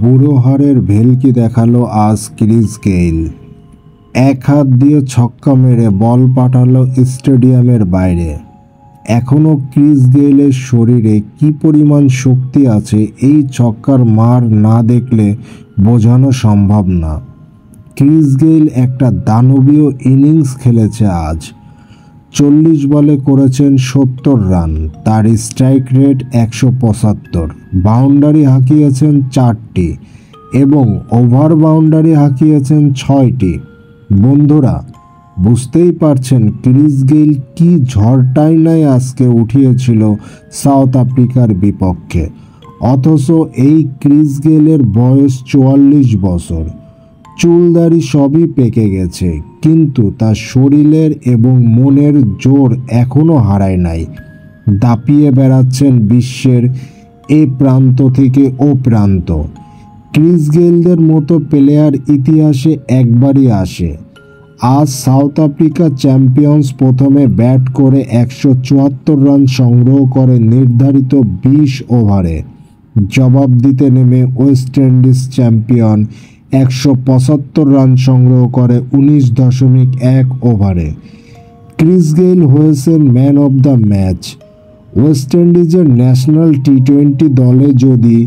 বুড়ো হাড়ের ভেলকি দেখালো আজ ক্রিস গেইল। এক হাত দিয়ে ছক্কা মেরে বল পাঠালো স্টেডিয়ামের বাইরে। এখনও ক্রিস গেইলের শরীরে কি পরিমাণ শক্তি আছে এই ছক্কার মার না দেখলে বোঝানো সম্ভব না। ক্রিস গেইল একটা দানবীয় ইনিংস খেলেছে আজ। 40 বলে করেছেন 70 রান, তার স্ট্রাইক রেট 175, বাউন্ডারি হাঁকিয়েছেন 4টি এবং ওভার বাউন্ডারি হাঁকিয়েছেন 6টি। বন্ধুরা, বুঝতেই পারছেন ক্রিস গেইল কি ঝড়টাইনায় আজকে উঠিয়েছিল সাউথ আফ্রিকার বিপক্ষে। অথচ এই ক্রিস গেইলের বয়স 44 বছর, চুলদাড়ি সবই পেকে গেছে, কিন্তু তার শরীরের এবং মনের জোর এখনও হারায় নাই। দাপিয়ে বেড়াচ্ছেন বিশ্বের এ প্রান্ত থেকে ও প্রান্ত। ক্রিস গেইলদের মতো প্লেয়ার ইতিহাসে একবারই আসে। আজ সাউথ আফ্রিকা চ্যাম্পিয়ন্স প্রথমে ব্যাট করে 174 রান সংগ্রহ করে নির্ধারিত 20 ওভারে। জবাব দিতে নেমে ওয়েস্ট ইন্ডিজ চ্যাম্পিয়ন 175 রান সংগ্রহ করে 19.1 ওভারে। ক্রিস গেইল হয়েছেন man of the match. West ইন্ডিজের ন্যাশনাল টি-20 দলে যদি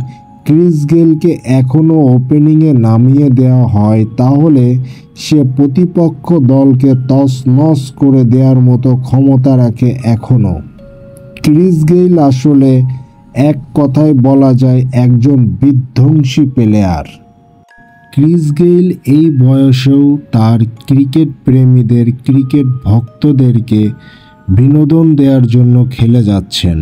ক্রিস গেইলকে এখনও ওপেনিংয়ে নামিয়ে দেওয়া হয় তাহলে সে প্রতিপক্ষ দলকে তছনছ করে দেওয়ার মতো ক্ষমতা রাখে এখনও। ক্রিস গেইল আসলে এক কথায় বলা যায় একজন বিধ্বংসী প্লেয়ার। ক্রিস গেইল এই বয়সেও তার ক্রিকেট প্রেমীদের, ক্রিকেট ভক্তদেরকে বিনোদন দেওয়ার জন্য খেলে যাচ্ছেন।